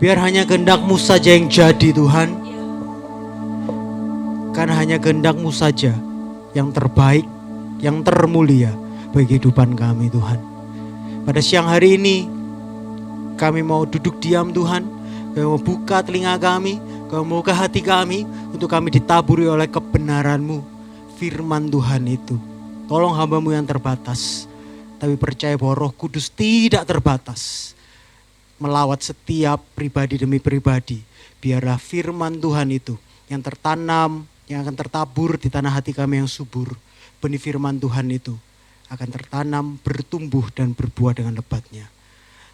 Biar hanya kehendak-Mu saja yang jadi Tuhan. Karena hanya kehendak-Mu saja yang terbaik, yang termulia bagi kehidupan kami Tuhan. Pada siang hari ini kami mau duduk diam Tuhan. Kami mau buka telinga kami, kami mau buka hati kami untuk kami ditaburi oleh kebenaran-Mu, firman Tuhan itu. Tolong hamba-Mu yang terbatas, tapi percaya bahwa Roh Kudus tidak terbatas melawat setiap pribadi demi pribadi. Biarlah firman Tuhan itu yang tertanam, yang akan tertabur di tanah hati kami yang subur. Benih firman Tuhan itu akan tertanam, bertumbuh dan berbuah dengan lebatnya.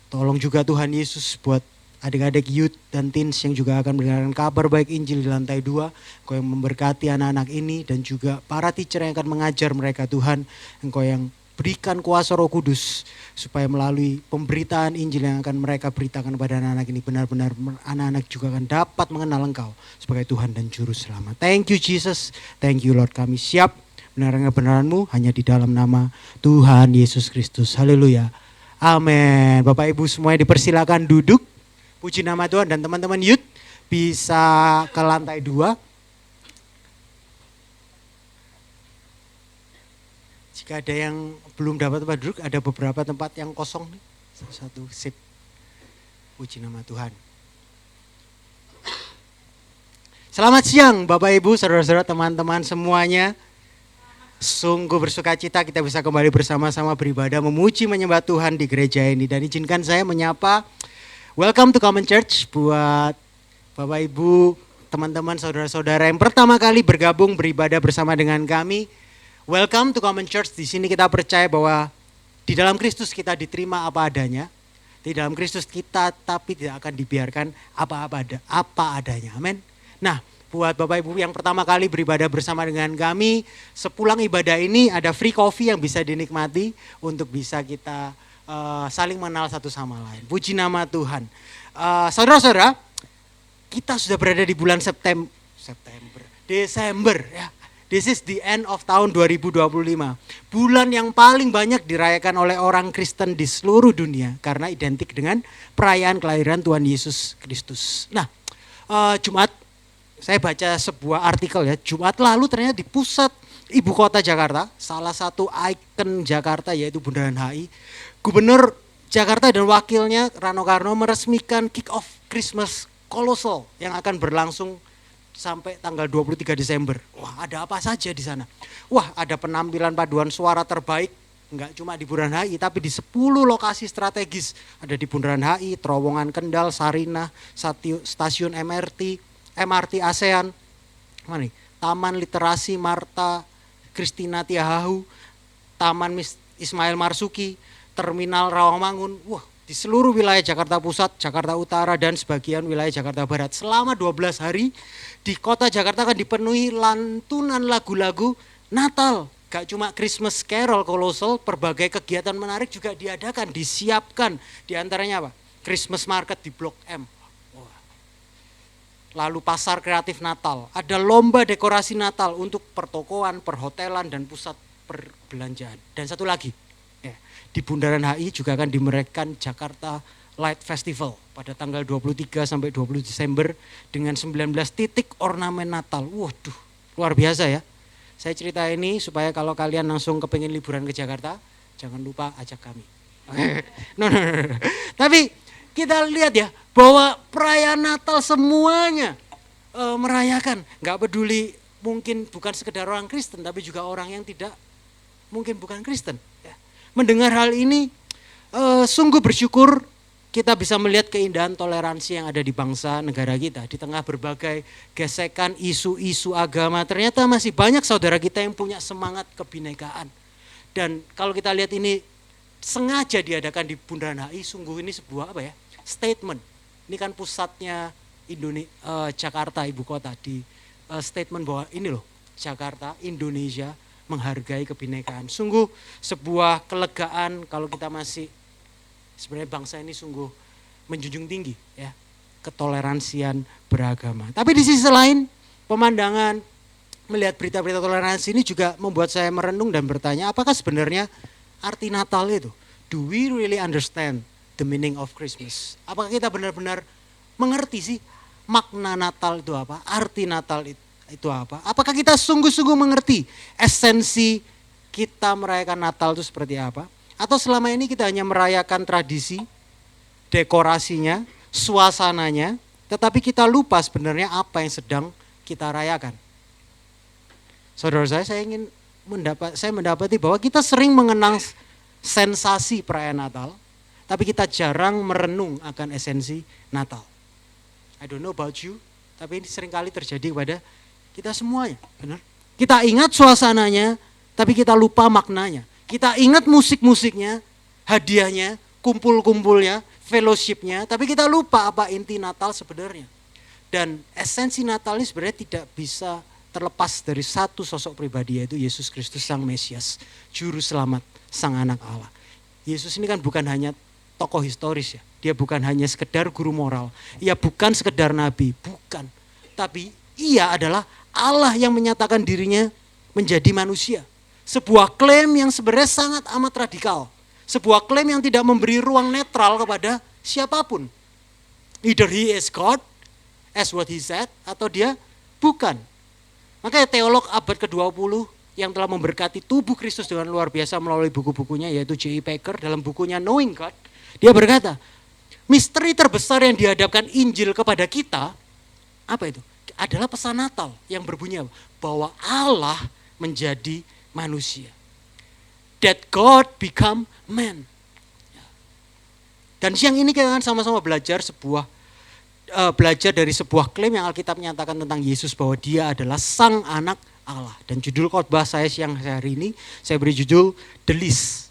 Tolong juga Tuhan Yesus buat adik-adik youth dan teens yang juga akan mendengarkan kabar baik Injil di lantai 2. Engkau yang memberkati anak-anak ini dan juga para teacher yang akan mengajar mereka Tuhan. Engkau yang berikan kuasa Roh Kudus supaya melalui pemberitaan Injil yang akan mereka beritakan kepada anak-anak ini benar-benar anak-anak juga akan dapat mengenal Engkau sebagai Tuhan dan Juru Selamat. Thank you Jesus, thank you Lord. Kami siap mendengarkan kebenaran-Mu hanya di dalam nama Tuhan Yesus Kristus. Haleluya. Amin. Bapak Ibu semuanya dipersilakan duduk. Puji nama Tuhan dan teman-teman youth bisa ke lantai 2. Jika ada yang belum dapat tempat duduk, ada beberapa tempat yang kosong nih. Satu sip. Puji nama Tuhan. Selamat siang Bapak Ibu, saudara-saudara, teman-teman semuanya. Sungguh bersuka cita kita bisa kembali bersama-sama beribadah, memuji, menyembah Tuhan di gereja ini. Dan izinkan saya menyapa Welcome to Common Church buat Bapak Ibu, teman-teman, saudara-saudara yang pertama kali bergabung beribadah bersama dengan kami. Welcome to Common Church. Di sini kita percaya bahwa di dalam Kristus kita diterima apa adanya. Di dalam Kristus kita tapi tidak akan dibiarkan apa adanya. Amin. Nah, buat Bapak Ibu yang pertama kali beribadah bersama dengan kami, sepulang ibadah ini ada free coffee yang bisa dinikmati untuk bisa kita saling mengenal satu sama lain. Puji nama Tuhan. Saudara-saudara, kita sudah berada di bulan Desember ya. This is the end of tahun 2025. Bulan yang paling banyak dirayakan oleh orang Kristen di seluruh dunia karena identik dengan perayaan kelahiran Tuhan Yesus Kristus. Nah, Jumat saya baca sebuah artikel ya. Jumat lalu ternyata di pusat ibu kota Jakarta, salah satu ikon Jakarta yaitu Bundaran HI, Gubernur Jakarta dan wakilnya Rano Karno meresmikan kick off Christmas Colossal yang akan berlangsung sampai tanggal 23 Desember. Wah, ada apa saja di sana? Wah, ada penampilan paduan suara terbaik, enggak cuma di Bundaran HI tapi di 10 lokasi strategis. Ada di Bundaran HI, Terowongan Kendal, Sarinah, Stasiun MRT ASEAN, mana nih? Taman Literasi Marta Kristina Tiahahu, Taman Ismail Marzuki, Terminal Rawamangun. Wah, di seluruh wilayah Jakarta Pusat, Jakarta Utara dan sebagian wilayah Jakarta Barat. Selama 12 hari di kota Jakarta akan dipenuhi lantunan lagu-lagu Natal. Gak cuma Christmas Carol Colossal, berbagai kegiatan menarik juga diadakan, disiapkan. Di antaranya apa? Christmas Market di Blok M. Lalu pasar kreatif Natal, ada lomba dekorasi Natal untuk pertokoan, perhotelan dan pusat perbelanjaan. Dan satu lagi, di Bundaran HI juga akan dimeriahkan Jakarta Light Festival pada tanggal 23 sampai 20 Desember dengan 19 titik ornamen Natal. Waduh, luar biasa ya. Saya cerita ini supaya kalau kalian langsung kepengin liburan ke Jakarta, jangan lupa ajak kami. No. Tapi kita lihat ya bahwa perayaan Natal semuanya merayakan. Gak peduli mungkin bukan sekedar orang Kristen tapi juga orang yang tidak mungkin bukan Kristen. Ya. Mendengar hal ini sungguh bersyukur kita bisa melihat keindahan toleransi yang ada di bangsa negara kita. Di tengah berbagai gesekan isu-isu agama ternyata masih banyak saudara kita yang punya semangat kebinekaan. Dan kalau kita lihat ini sengaja diadakan di Bundaran HI, sungguh ini sebuah apa ya? Statement. Ini kan pusatnya Jakarta ibu kota, di statement bahwa ini loh Jakarta Indonesia menghargai kebinekaan. Sungguh sebuah kelegaan kalau kita masih sebenarnya bangsa ini sungguh menjunjung tinggi ya ketoleransian beragama. Tapi di sisi lain pemandangan melihat berita-berita toleransi ini juga membuat saya merenung dan bertanya apakah sebenarnya arti Natal itu? Do we really understand the meaning of Christmas? Apakah kita benar-benar mengerti sih makna Natal itu apa, arti Natal itu apa. Apakah kita sungguh-sungguh mengerti esensi kita merayakan Natal itu seperti apa. Atau selama ini kita hanya merayakan tradisi, dekorasinya, suasananya, tetapi kita lupa sebenarnya apa yang sedang kita rayakan. Saudara saya mendapati bahwa kita sering mengenang sensasi perayaan Natal, tapi kita jarang merenung akan esensi Natal. I don't know about you, tapi ini seringkali terjadi kepada kita semuanya, benar? Kita ingat suasananya, tapi kita lupa maknanya. Kita ingat musik-musiknya, hadiahnya, kumpul-kumpulnya, fellowship-nya, tapi kita lupa apa inti Natal sebenarnya. Dan esensi Natal ini sebenarnya tidak bisa terlepas dari satu sosok pribadi, yaitu Yesus Kristus Sang Mesias, Juru Selamat, Sang Anak Allah. Yesus ini kan bukan hanya tokoh historis ya, dia bukan hanya sekedar guru moral, ia bukan sekedar nabi, bukan. Tapi ia adalah Allah yang menyatakan dirinya menjadi manusia. Sebuah klaim yang sebenarnya sangat amat radikal. Sebuah klaim yang tidak memberi ruang netral kepada siapapun. Either he is God, as what he said, atau dia bukan. Makanya teolog abad ke-20 yang telah memberkati tubuh Kristus dengan luar biasa melalui buku-bukunya, yaitu J.I. Packer dalam bukunya Knowing God, dia berkata, misteri terbesar yang dihadapkan Injil kepada kita, apa itu? Adalah pesan Natal yang berbunyi bahwa Allah menjadi manusia. That God become man. Dan siang ini kita akan sama-sama belajar dari sebuah klaim yang Alkitab menyatakan tentang Yesus bahwa dia adalah Sang Anak Allah. Dan judul khotbah saya siang hari ini saya beri judul The List.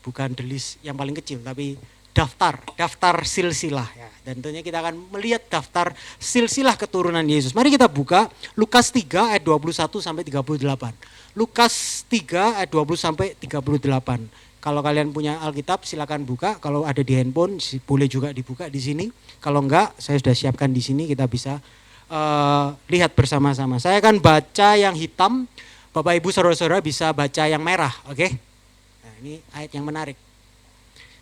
Bukan the list yang paling kecil, tapi daftar silsilah ya. Dan tentunya kita akan melihat daftar silsilah keturunan Yesus. Mari kita buka Lukas 3 ayat 21 sampai 38. Lukas 3 ayat 20 sampai 38. Kalau kalian punya Alkitab silakan buka, kalau ada di handphone boleh juga dibuka di sini. Kalau enggak, saya sudah siapkan di sini, kita bisa lihat bersama-sama. Saya akan baca yang hitam, Bapak Ibu Saudara-saudara bisa baca yang merah, oke? Nah, ini ayat yang menarik.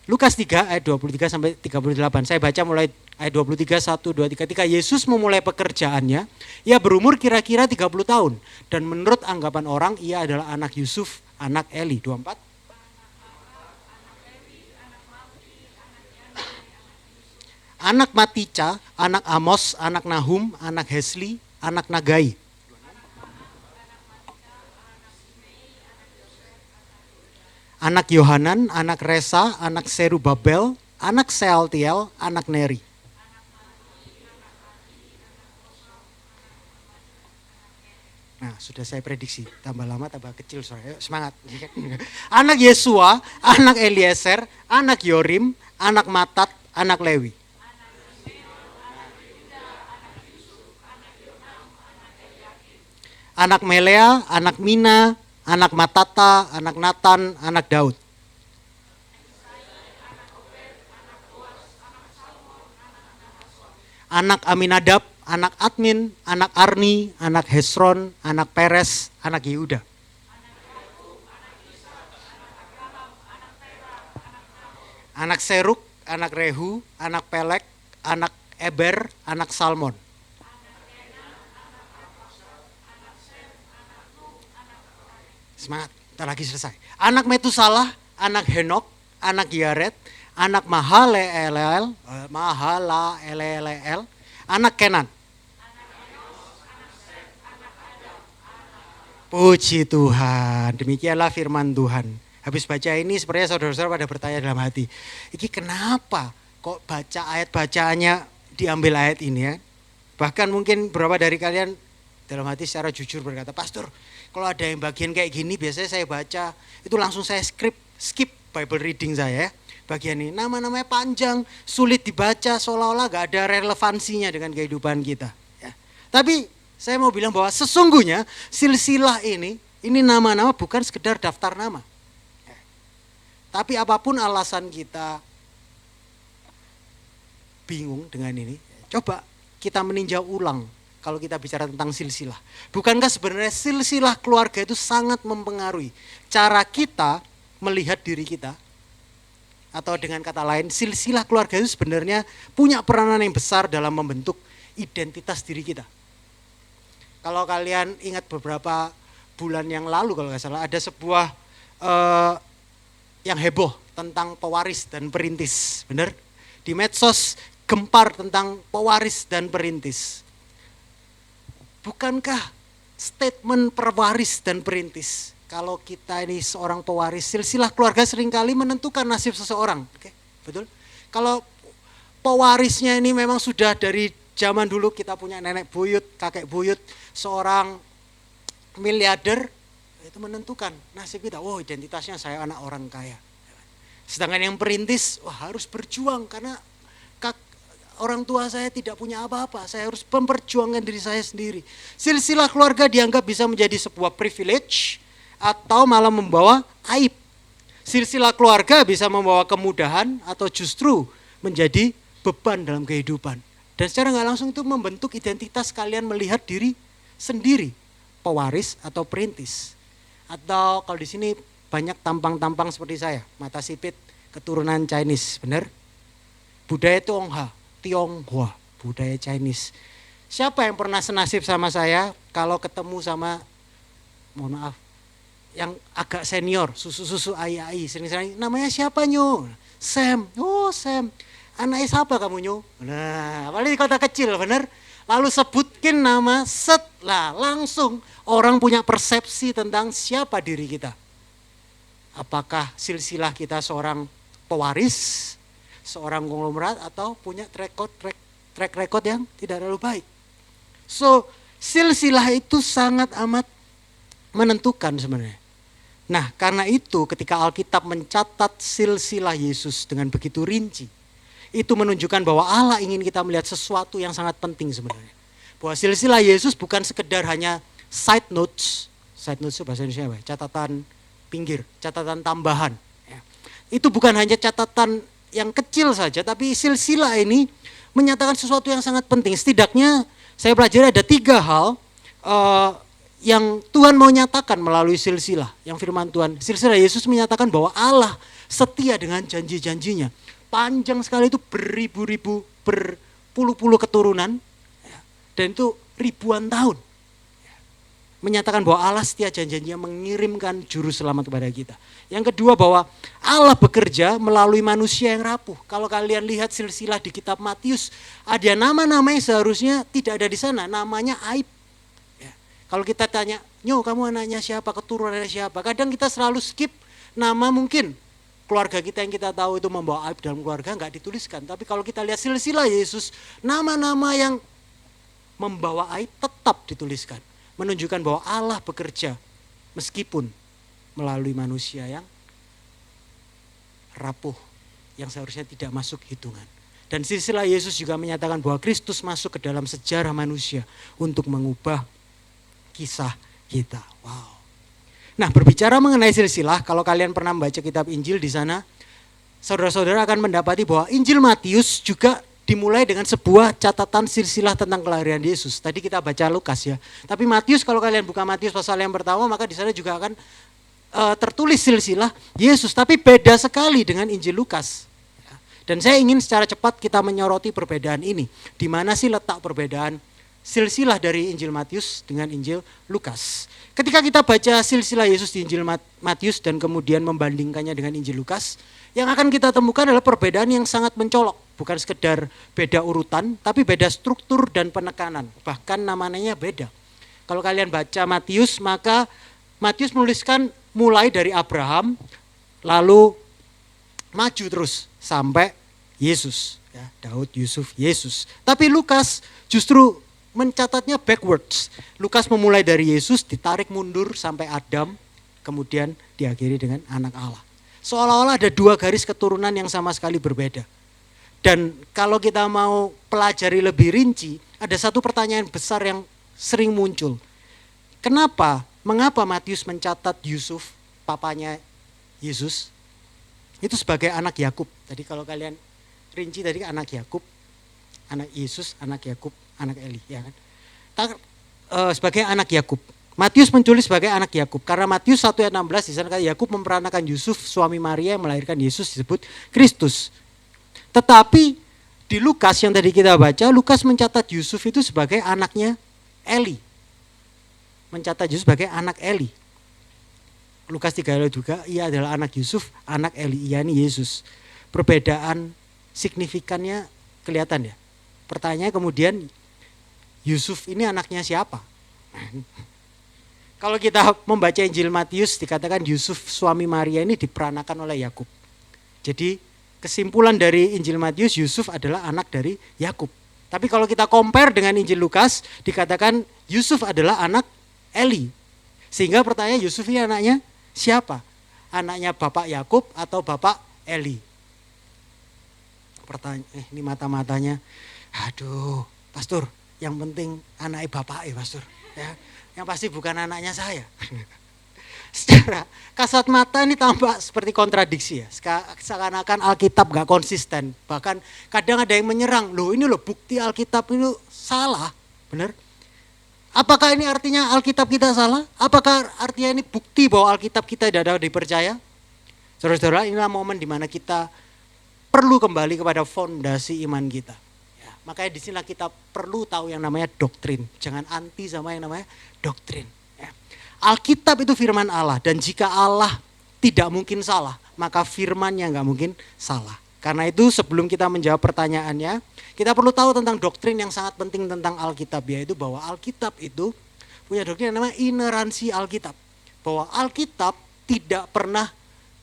Lukas 3 ayat 23 sampai 38. Saya baca mulai ayat 23, 1, 2, 3. Ketika Yesus memulai pekerjaannya, ia berumur kira-kira 30 tahun. Dan menurut anggapan orang, ia adalah anak Yusuf, anak Eli. 24. Anak Matica, anak Amos, anak Nahum, anak Hesli, anak Nagai. Anak Yohanan, anak Resa, anak Serubabel, anak Sealtiel, anak Neri. Nah, sudah saya prediksi, tambah lama tambah kecil soalnya. Semangat. Anak Yesua, anak Eliezer, anak Yorim, anak Matat, anak Lewi. Anak Melea, anak Mina, anak Matata, anak Natan, anak Daud. Anak Aminadab, anak Admin, anak Arni, anak Hesron, anak Peres, anak Yehuda. Anak Seruk, anak Rehu, anak Pelek, anak Eber, anak Salmon. Semangat, ntar lagi selesai. Anak Metusalah, anak Henok, anak Yared, anak Mahalaleel, anak Kenan. Puji Tuhan, demikianlah firman Tuhan. Habis baca ini sepertinya saudara-saudara pada bertanya dalam hati, ini kenapa kok baca ayat bacaannya diambil ayat ini ya? Bahkan mungkin beberapa dari kalian dalam hati secara jujur berkata, Pastor, kalau ada yang bagian kayak gini biasanya saya baca, itu langsung saya skip Bible reading saya ya. Bagian ini nama-namanya panjang, sulit dibaca, seolah-olah gak ada relevansinya dengan kehidupan kita. Ya. Tapi saya mau bilang bahwa sesungguhnya silsilah ini nama-nama bukan sekedar daftar nama. Ya. Tapi apapun alasan kita bingung dengan ini, coba kita meninjau ulang. Kalau kita bicara tentang silsilah, bukankah sebenarnya silsilah keluarga itu sangat mempengaruhi cara kita melihat diri kita? Atau dengan kata lain, silsilah keluarga itu sebenarnya punya peranan yang besar dalam membentuk identitas diri kita. Kalau kalian ingat beberapa bulan yang lalu kalau nggak salah, ada sebuah yang heboh tentang pewaris dan perintis. Benar? Di medsos gempar tentang pewaris dan perintis. Bukankah statement pewaris dan perintis, kalau kita ini seorang pewaris, silsilah keluarga seringkali menentukan nasib seseorang. Oke, betul? Kalau pewarisnya ini memang sudah dari zaman dulu, kita punya nenek buyut, kakek buyut, seorang miliarder, itu menentukan nasib kita. Oh, identitasnya saya anak orang kaya. Sedangkan yang perintis, wah harus berjuang karena orang tua saya tidak punya apa-apa, saya harus memperjuangkan diri saya sendiri. Silsilah keluarga dianggap bisa menjadi sebuah privilege atau malah membawa aib. Silsilah keluarga bisa membawa kemudahan atau justru menjadi beban dalam kehidupan. Dan secara nggak langsung itu membentuk identitas kalian melihat diri sendiri, pewaris atau perintis. Atau kalau di sini banyak tampang-tampang seperti saya, mata sipit, keturunan Chinese, benar? Budaya Tionghoa, budaya Chinese. Siapa yang pernah senasib sama saya kalau ketemu sama, mohon maaf, yang agak senior, susu-susu ai-ai, sering-sering, namanya siapa nyo? Sam. Oh Sam, anaknya siapa kamu nyo? Nah, apalagi di kota kecil, bener? Lalu sebutkin nama, lah langsung orang punya persepsi tentang siapa diri kita. Apakah silsilah kita seorang pewaris, seorang konglomerat, atau punya track record yang tidak terlalu baik. So, silsilah itu sangat amat menentukan sebenarnya. Nah, karena itu ketika Alkitab mencatat silsilah Yesus dengan begitu rinci, itu menunjukkan bahwa Allah ingin kita melihat sesuatu yang sangat penting sebenarnya. Bahwa silsilah Yesus bukan sekedar hanya side notes itu bahasa Indonesia apa? Catatan pinggir, catatan tambahan. Itu bukan hanya catatan yang kecil saja, tapi silsilah ini menyatakan sesuatu yang sangat penting. Setidaknya saya pelajari ada 3 hal yang Tuhan mau nyatakan melalui silsilah, yang firman Tuhan. Silsilah Yesus menyatakan bahwa Allah setia dengan janji-janjinya. Panjang sekali, itu beribu-ribu, berpuluh-puluh keturunan, dan itu ribuan tahun. Menyatakan bahwa Allah setia janjinya mengirimkan juru selamat kepada kita. Yang kedua, bahwa Allah bekerja melalui manusia yang rapuh. Kalau kalian lihat silsilah di kitab Matius, ada nama-nama yang seharusnya tidak ada di sana, namanya aib. Ya. Kalau kita tanya, nyo kamu anaknya siapa, keturunannya siapa, kadang kita selalu skip nama, mungkin keluarga kita yang kita tahu itu membawa aib dalam keluarga nggak dituliskan. Tapi kalau kita lihat silsilah Yesus, nama-nama yang membawa aib tetap dituliskan. Menunjukkan bahwa Allah bekerja meskipun melalui manusia yang rapuh, yang seharusnya tidak masuk hitungan. Dan silsilah Yesus juga menyatakan bahwa Kristus masuk ke dalam sejarah manusia untuk mengubah kisah kita. Wow. Nah, berbicara mengenai silsilah, kalau kalian pernah membaca kitab Injil di sana, saudara-saudara akan mendapati bahwa Injil Matius juga dimulai dengan sebuah catatan silsilah tentang kelahiran Yesus. Tadi kita baca Lukas ya. Tapi Matius, kalau kalian buka Matius pasal yang pertama, maka di sana juga akan tertulis silsilah Yesus. Tapi beda sekali dengan Injil Lukas. Dan saya ingin secara cepat kita menyoroti perbedaan ini. Di mana sih letak perbedaan silsilah dari Injil Matius dengan Injil Lukas? Ketika kita baca silsilah Yesus di Injil Matius dan kemudian membandingkannya dengan Injil Lukas, yang akan kita temukan adalah perbedaan yang sangat mencolok. Bukan sekedar beda urutan, tapi beda struktur dan penekanan. Bahkan namanya beda. Kalau kalian baca Matius, maka Matius menuliskan mulai dari Abraham, lalu maju terus sampai Yesus. Ya, Daud, Yusuf, Yesus. Tapi Lukas justru mencatatnya backwards. Lukas memulai dari Yesus, ditarik mundur sampai Adam, kemudian diakhiri dengan anak Allah. Seolah-olah ada 2 garis keturunan yang sama sekali berbeda. Dan kalau kita mau pelajari lebih rinci, ada satu pertanyaan besar yang sering muncul. Mengapa Matius mencatat Yusuf, papanya Yesus, itu sebagai anak Yakub? Tadi kalau kalian rinci tadi anak Yakub, anak Yesus, anak Yakub, anak Eli, ya kan? Sebagai anak Yakub. Matius menculis sebagai anak Yakub. Karena Matius 1 ayat 16 di sana kata Yakub memperanakan Yusuf suami Maria yang melahirkan Yesus disebut Kristus. Tetapi di Lukas yang tadi kita baca, Lukas mencatat Yusuf itu sebagai anaknya Eli. Mencatat Yusuf sebagai anak Eli. Lukas 3 ayat juga, ia adalah anak Yusuf, anak Eli, yakni Yesus. Perbedaan signifikannya kelihatan ya. Pertanyaannya kemudian, Yusuf ini anaknya siapa? Kalau kita membaca Injil Matius dikatakan Yusuf suami Maria ini diperanakan oleh Yakub. Jadi kesimpulan dari Injil Matius, Yusuf adalah anak dari Yakub. Tapi kalau kita compare dengan Injil Lukas, dikatakan Yusuf adalah anak Eli. Sehingga pertanyaan Yusuf ini anaknya siapa? Anaknya Bapak Yakub atau Bapak Eli? Pertanyaan, ini mata-matanya, aduh, pastor, yang penting anaknya Bapak pastor. Ya, yang pasti bukan anaknya saya. Secara kasat mata ini tampak seperti kontradiksi ya. Seakan-akan Alkitab gak konsisten. Bahkan kadang ada yang menyerang. Loh ini loh bukti Alkitab itu salah. Benar? Apakah ini artinya Alkitab kita salah? Apakah artinya ini bukti bahwa Alkitab kita tidak dapat dipercaya? Saudara-saudara, inilah momen di mana kita perlu kembali kepada fondasi iman kita. Ya, makanya di sini kita perlu tahu yang namanya doktrin. Jangan anti sama yang namanya doktrin. Alkitab itu firman Allah dan jika Allah tidak mungkin salah, maka firmannya nggak mungkin salah. Karena itu sebelum kita menjawab pertanyaannya, kita perlu tahu tentang doktrin yang sangat penting tentang Alkitab, yaitu bahwa Alkitab itu punya doktrin yang namanya ineransi Alkitab. Bahwa Alkitab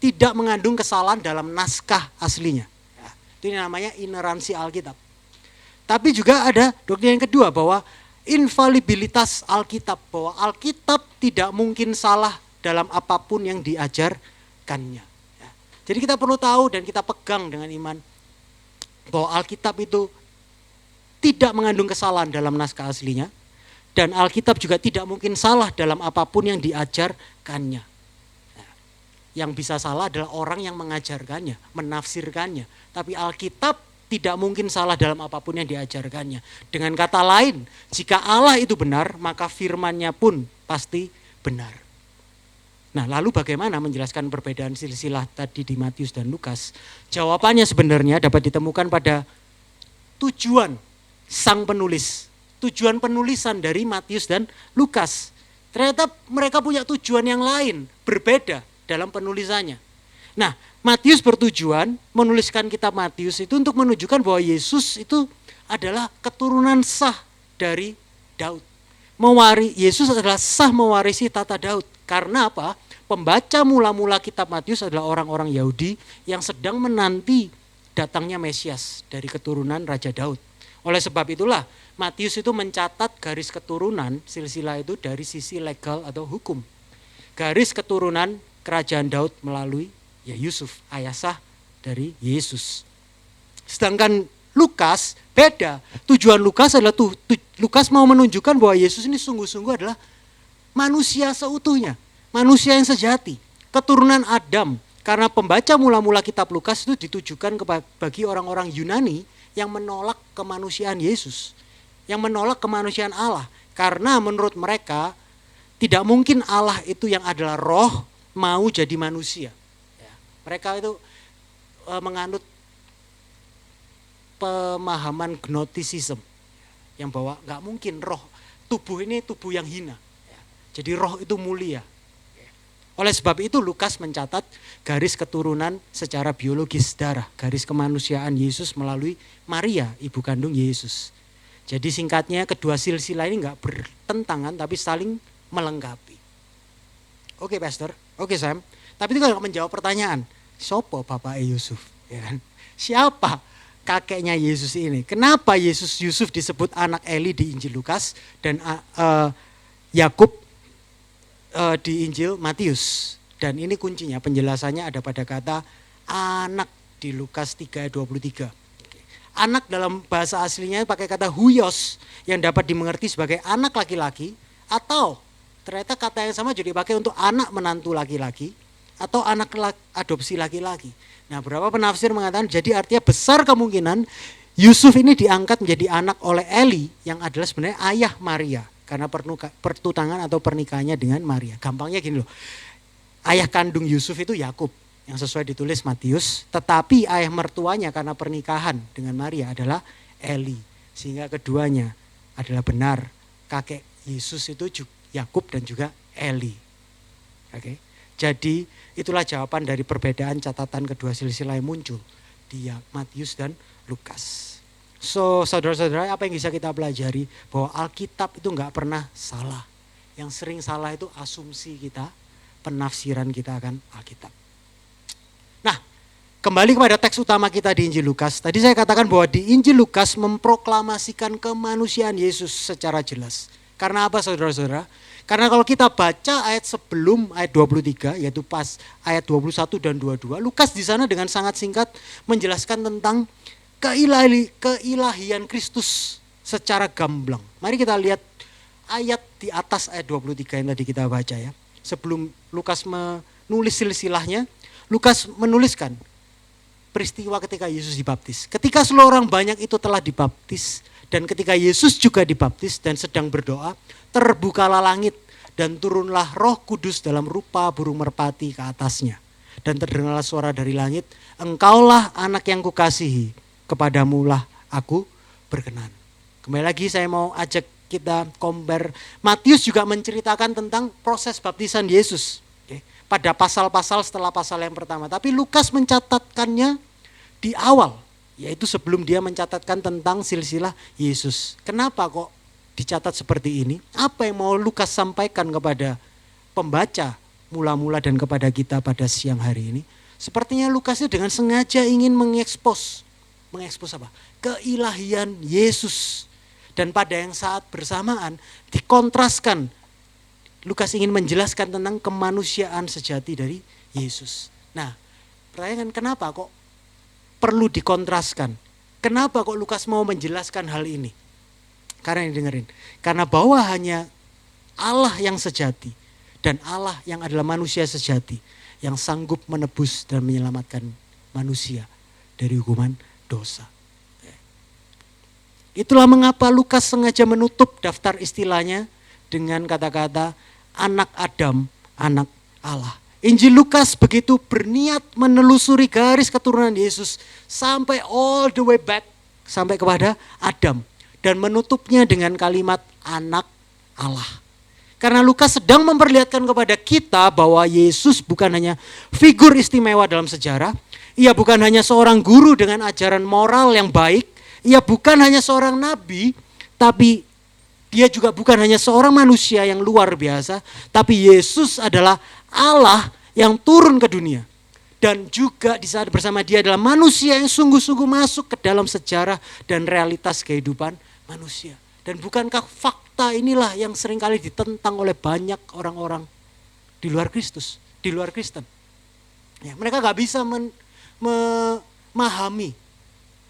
tidak mengandung kesalahan dalam naskah aslinya. Ya, itu namanya ineransi Alkitab. Tapi juga ada doktrin yang kedua bahwa infalibilitas Alkitab, bahwa Alkitab tidak mungkin salah dalam apapun yang diajarkannya. Ya. Jadi kita perlu tahu dan kita pegang dengan iman bahwa Alkitab itu tidak mengandung kesalahan dalam naskah aslinya dan Alkitab juga tidak mungkin salah dalam apapun yang diajarkannya. Ya. Yang bisa salah adalah orang yang mengajarkannya, menafsirkannya. Tapi Alkitab tidak mungkin salah dalam apapun yang diajarkannya. Dengan kata lain, jika Allah itu benar, maka firman-Nya pun pasti benar. Nah, lalu bagaimana menjelaskan perbedaan silsilah tadi di Matius dan Lukas? Jawabannya sebenarnya dapat ditemukan pada tujuan sang penulis. Tujuan penulisan dari Matius dan Lukas. Ternyata mereka punya tujuan yang lain, berbeda dalam penulisannya. Nah, Matius bertujuan menuliskan kitab Matius itu untuk menunjukkan bahwa Yesus itu adalah keturunan sah dari Daud. Yesus adalah sah mewarisi tata Daud. Karena apa? Pembaca mula-mula kitab Matius adalah orang-orang Yahudi yang sedang menanti datangnya Mesias dari keturunan Raja Daud. Oleh sebab itulah Matius itu mencatat garis keturunan silsilah itu dari sisi legal atau hukum. Garis keturunan kerajaan Daud melalui ya Yusuf, ayah sah dari Yesus. Sedangkan Lukas beda. Tujuan Lukas adalah Lukas mau menunjukkan bahwa Yesus ini sungguh-sungguh adalah manusia seutuhnya, manusia yang sejati, keturunan Adam. Karena pembaca mula-mula kitab Lukas itu ditujukan bagi orang-orang Yunani yang menolak kemanusiaan Yesus, yang menolak kemanusiaan Allah. Karena menurut mereka tidak mungkin Allah itu yang adalah roh mau jadi manusia. Mereka itu menganut pemahaman gnosticism yang bahwa nggak mungkin roh, tubuh ini tubuh yang hina. Jadi roh itu mulia. Oleh sebab itu Lukas mencatat garis keturunan secara biologis darah, garis kemanusiaan Yesus melalui Maria, ibu kandung Yesus. Jadi singkatnya kedua silsilah ini nggak bertentangan tapi saling melengkapi. Oke Pastor, oke Sam. Tapi itu kalau menjawab pertanyaan, siapa bapak Yusuf? Ya kan? Siapa kakeknya Yesus ini? Kenapa Yusuf disebut anak Eli di Injil Lukas dan Yakub di Injil Matius? Dan ini kuncinya, penjelasannya ada pada kata anak di Lukas 3 ayat 23. Anak dalam bahasa aslinya pakai kata huios yang dapat dimengerti sebagai anak laki-laki atau ternyata kata yang sama juga dipakai untuk anak menantu laki-laki atau anak adopsi laki-laki. Nah, beberapa penafsir mengatakan jadi artinya besar kemungkinan Yusuf ini diangkat menjadi anak oleh Eli yang adalah sebenarnya ayah Maria. karena pertunangan atau pernikahannya dengan Maria. Gampangnya gini loh, ayah kandung Yusuf itu Yakub yang sesuai ditulis Matius, tetapi ayah mertuanya karena pernikahan dengan Maria adalah Eli, sehingga keduanya adalah benar kakek Yesus itu Yakub dan juga Eli. Oke. Jadi itulah jawaban dari perbedaan catatan kedua silsilah yang muncul di Matius dan Lukas. So saudara-saudara, apa yang bisa kita pelajari? Bahwa Alkitab itu gak pernah salah. Yang sering salah itu asumsi kita, penafsiran kita akan Alkitab. Nah, kembali kepada teks utama kita di Injil Lukas. Tadi saya katakan bahwa di Injil Lukas memproklamasikan kemanusiaan Yesus secara jelas. Karena apa saudara-saudara? Karena kalau kita baca ayat sebelum ayat 23, yaitu pas ayat 21 dan 22, Lukas di sana dengan sangat singkat menjelaskan tentang keilahian Kristus secara gamblang. Mari kita lihat ayat di atas ayat 23 yang tadi kita baca ya. Sebelum Lukas menulis silsilahnya, Lukas menuliskan peristiwa ketika Yesus dibaptis. Ketika seluruh orang banyak itu telah dibaptis, dan ketika Yesus juga dibaptis dan sedang berdoa, terbukalah langit dan turunlah Roh Kudus dalam rupa burung merpati ke atasnya. Dan terdengarlah suara dari langit, engkaulah anak yang kukasihi, kepadamulah aku berkenan. Kembali lagi saya mau ajak kita compare. Matius juga menceritakan tentang proses baptisan Yesus. Pada pasal-pasal setelah pasal yang pertama. Tapi Lukas mencatatkannya di awal. Yaitu sebelum dia mencatatkan tentang silsilah Yesus. Kenapa kok dicatat seperti ini? Apa yang mau Lukas sampaikan kepada pembaca mula-mula dan kepada kita pada siang hari ini? Sepertinya Lukas itu dengan sengaja ingin mengekspos apa? Keilahian Yesus. Dan pada yang saat bersamaan dikontraskan. Lukas ingin menjelaskan tentang kemanusiaan sejati dari Yesus. Nah, pertanyaan kenapa kok perlu dikontraskan? Kenapa kok Lukas mau menjelaskan hal ini? Karena yang dengerin. Karena bahwa hanya Allah yang sejati dan Allah yang adalah manusia sejati yang sanggup menebus dan menyelamatkan manusia dari hukuman dosa. Itulah mengapa Lukas sengaja menutup daftar istilahnya dengan kata-kata anak Adam, anak Allah. Injil Lukas begitu berniat menelusuri garis keturunan Yesus sampai all the way back sampai kepada Adam dan menutupnya dengan kalimat anak Allah. Karena Lukas sedang memperlihatkan kepada kita bahwa Yesus bukan hanya figur istimewa dalam sejarah, ia bukan hanya seorang guru dengan ajaran moral yang baik, ia bukan hanya seorang nabi, tapi dia juga bukan hanya seorang manusia yang luar biasa, tapi Yesus adalah Allah yang turun ke dunia. Dan juga di saat bersama dia adalah manusia yang sungguh-sungguh masuk ke dalam sejarah dan realitas kehidupan manusia. Dan bukankah fakta inilah yang seringkali ditentang oleh banyak orang-orang di luar Kristus, di luar Kristen. Ya, mereka gak bisa memahami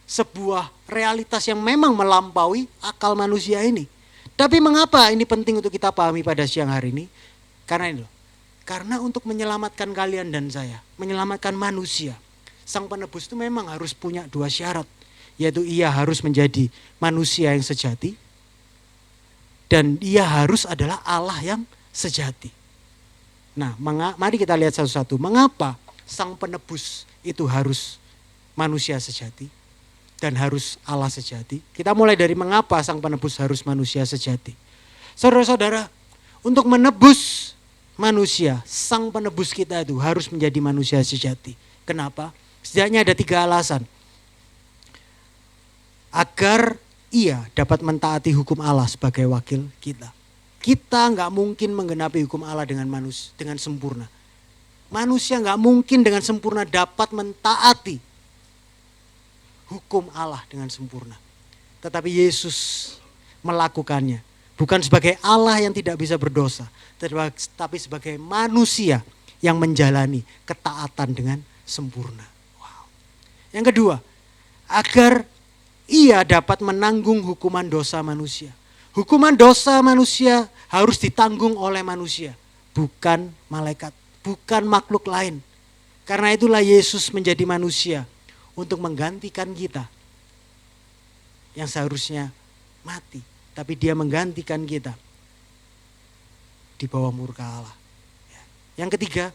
sebuah realitas yang memang melampaui akal manusia ini. Tapi mengapa ini penting untuk kita pahami pada siang hari ini? Karena ini loh. Karena untuk menyelamatkan kalian dan saya, menyelamatkan manusia, Sang Penebus itu memang harus punya dua syarat. Yaitu ia harus menjadi manusia yang sejati, dan ia harus adalah Allah yang sejati. Nah, mari kita lihat satu-satu. Mengapa Sang Penebus itu harus manusia sejati dan harus Allah sejati? Kita mulai dari mengapa Sang Penebus harus manusia sejati. Saudara-saudara, untuk menebus manusia, Sang Penebus kita itu harus menjadi manusia sejati. Kenapa? Setidaknya ada 3 alasan. Agar ia dapat mentaati hukum Allah sebagai wakil kita. Kita gak mungkin menggenapi hukum Allah dengan sempurna. Manusia gak mungkin dengan sempurna dapat mentaati hukum Allah dengan sempurna. Tetapi Yesus melakukannya. Bukan sebagai Allah yang tidak bisa berdosa, tapi sebagai manusia yang menjalani ketaatan dengan sempurna. Wow. Yang kedua, agar ia dapat menanggung hukuman dosa manusia. Hukuman dosa manusia harus ditanggung oleh manusia, bukan malaikat, bukan makhluk lain. Karena itulah Yesus menjadi manusia untuk menggantikan kita yang seharusnya mati. Tapi dia menggantikan kita di bawah murka Allah. Yang ketiga,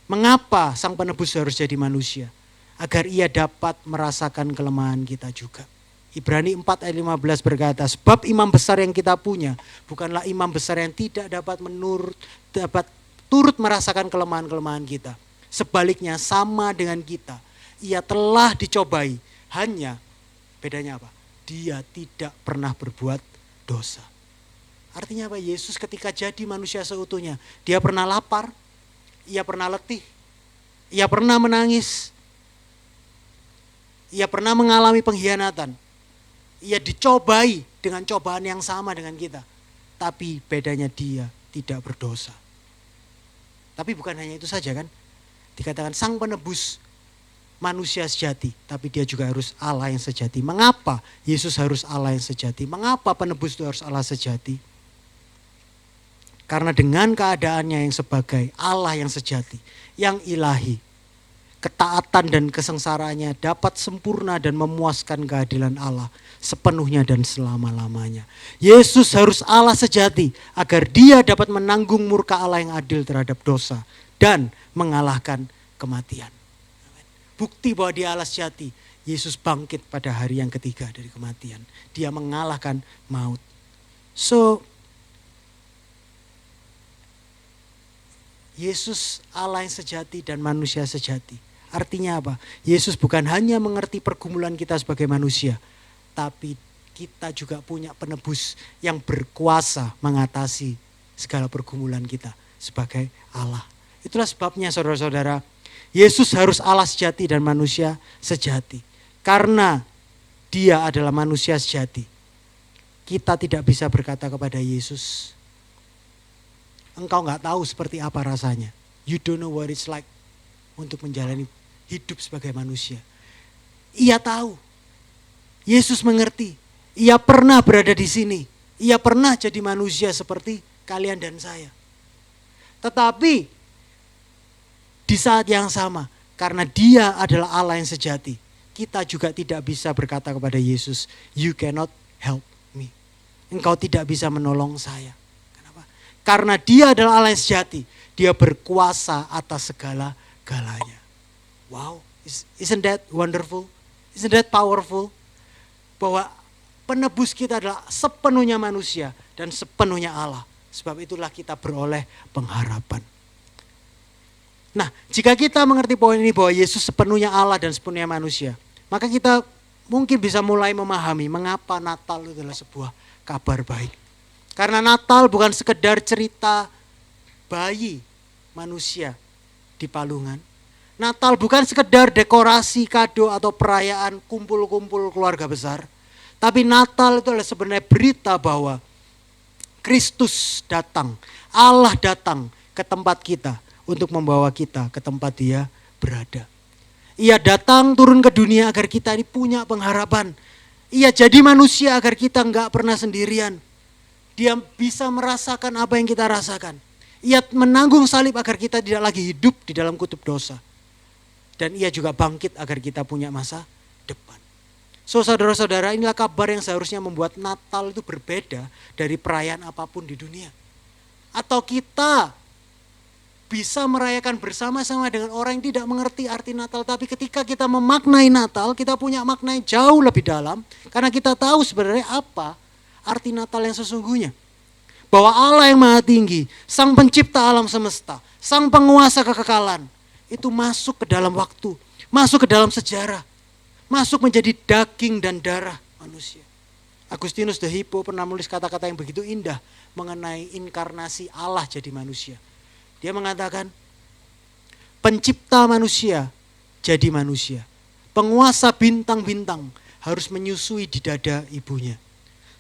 mengapa Sang Penebus harus jadi manusia? Agar ia dapat merasakan kelemahan kita juga. Ibrani 4 ayat 15 berkata, sebab imam besar yang kita punya bukanlah imam besar yang tidak dapat turut merasakan kelemahan-kelemahan kita. Sebaliknya sama dengan kita, ia telah dicobai, hanya bedanya apa? Dia tidak pernah berbuat dosa. Artinya apa? Yesus ketika jadi manusia seutuhnya, dia pernah lapar, ia pernah letih, ia pernah menangis, ia pernah mengalami pengkhianatan, ia dicobai dengan cobaan yang sama dengan kita. Tapi bedanya dia tidak berdosa. Tapi bukan hanya itu saja kan. Dikatakan Sang Penebus manusia sejati, tapi dia juga harus Allah yang sejati. Mengapa Yesus harus Allah yang sejati? Mengapa penebus itu harus Allah sejati? Karena dengan keadaannya yang sebagai Allah yang sejati, yang ilahi, ketaatan dan kesengsaraannya dapat sempurna dan memuaskan keadilan Allah sepenuhnya dan selama-lamanya. Yesus harus Allah sejati agar dia dapat menanggung murka Allah yang adil terhadap dosa dan mengalahkan kematian. Bukti bahwa dia Allah sejati, Yesus bangkit pada hari yang ketiga dari kematian. Dia mengalahkan maut. So, Yesus Allah yang sejati dan manusia sejati. Artinya apa? Yesus bukan hanya mengerti pergumulan kita sebagai manusia, tapi kita juga punya penebus yang berkuasa mengatasi segala pergumulan kita sebagai Allah. Itulah sebabnya saudara-saudara, Yesus harus Allah sejati dan manusia sejati. Karena dia adalah manusia sejati, kita tidak bisa berkata kepada Yesus, engkau gak tahu seperti apa rasanya. You don't know what it's like untuk menjalani hidup sebagai manusia. Ia tahu. Yesus mengerti. Ia pernah berada di sini. Ia pernah jadi manusia seperti kalian dan saya. Tetapi di saat yang sama, karena dia adalah Allah yang sejati, kita juga tidak bisa berkata kepada Yesus, you cannot help me. Engkau tidak bisa menolong saya. Kenapa? Karena dia adalah Allah yang sejati. Dia berkuasa atas segala-galanya. Wow, isn't that wonderful? Isn't that powerful? Bahwa penebus kita adalah sepenuhnya manusia dan sepenuhnya Allah. Sebab itulah kita beroleh pengharapan. Nah, jika kita mengerti poin ini bahwa Yesus sepenuhnya Allah dan sepenuhnya manusia, maka kita mungkin bisa mulai memahami mengapa Natal itu adalah sebuah kabar baik. Karena Natal bukan sekedar cerita bayi manusia di palungan. Natal bukan sekedar dekorasi, kado atau perayaan kumpul-kumpul keluarga besar. Tapi Natal itu adalah sebenarnya berita bahwa Kristus datang, Allah datang ke tempat kita untuk membawa kita ke tempat dia berada. Ia datang turun ke dunia agar kita ini punya pengharapan. Ia jadi manusia agar kita enggak pernah sendirian. Dia bisa merasakan apa yang kita rasakan. Ia menanggung salib agar kita tidak lagi hidup di dalam kutub dosa. Dan ia juga bangkit agar kita punya masa depan. So saudara-saudara, inilah kabar yang seharusnya membuat Natal itu berbeda dari perayaan apapun di dunia. Atau kita bisa merayakan bersama-sama dengan orang yang tidak mengerti arti Natal. Tapi ketika kita memaknai Natal, kita punya makna yang jauh lebih dalam. Karena kita tahu sebenarnya apa arti Natal yang sesungguhnya. Bahwa Allah yang maha tinggi, sang pencipta alam semesta, sang penguasa kekekalan, itu masuk ke dalam waktu, masuk ke dalam sejarah, masuk menjadi daging dan darah manusia. Agustinus de Hippo pernah menulis kata-kata yang begitu indah mengenai inkarnasi Allah jadi manusia. Dia mengatakan, pencipta manusia jadi manusia. Penguasa bintang-bintang harus menyusui di dada ibunya.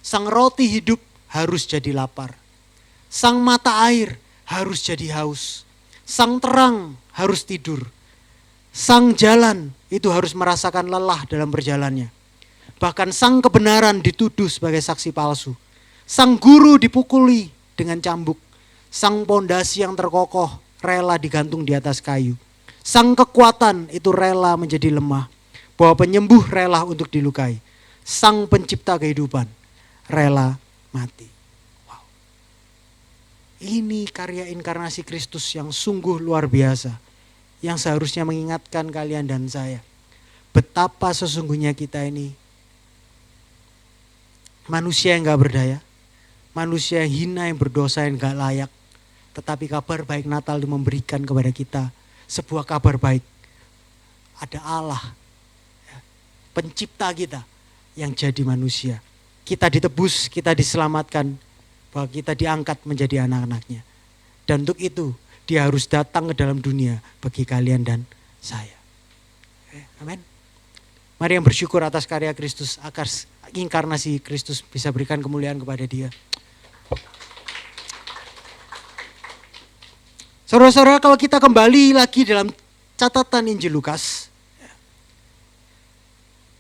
Sang roti hidup harus jadi lapar. Sang mata air harus jadi haus. Sang terang harus tidur. Sang jalan itu harus merasakan lelah dalam berjalannya. Bahkan sang kebenaran dituduh sebagai saksi palsu. Sang guru dipukuli dengan cambuk. Sang pondasi yang terkokoh rela digantung di atas kayu. Sang kekuatan itu rela menjadi lemah. Bahwa penyembuh rela untuk dilukai. Sang pencipta kehidupan rela mati. Wow. Ini karya inkarnasi Kristus yang sungguh luar biasa, yang seharusnya mengingatkan kalian dan saya betapa sesungguhnya kita ini manusia yang gak berdaya, manusia yang hina, yang berdosa, yang gak layak. Tetapi kabar baik Natal itu memberikan kepada kita sebuah kabar baik. Ada Allah, pencipta kita yang jadi manusia. Kita ditebus, kita diselamatkan, bahwa kita diangkat menjadi anak-anaknya. Dan untuk itu dia harus datang ke dalam dunia bagi kalian dan saya. Amin. Mari yang bersyukur atas karya Kristus, agar inkarnasi Kristus bisa berikan kemuliaan kepada dia. Saudara-saudara, kalau kita kembali lagi dalam catatan Injil Lukas,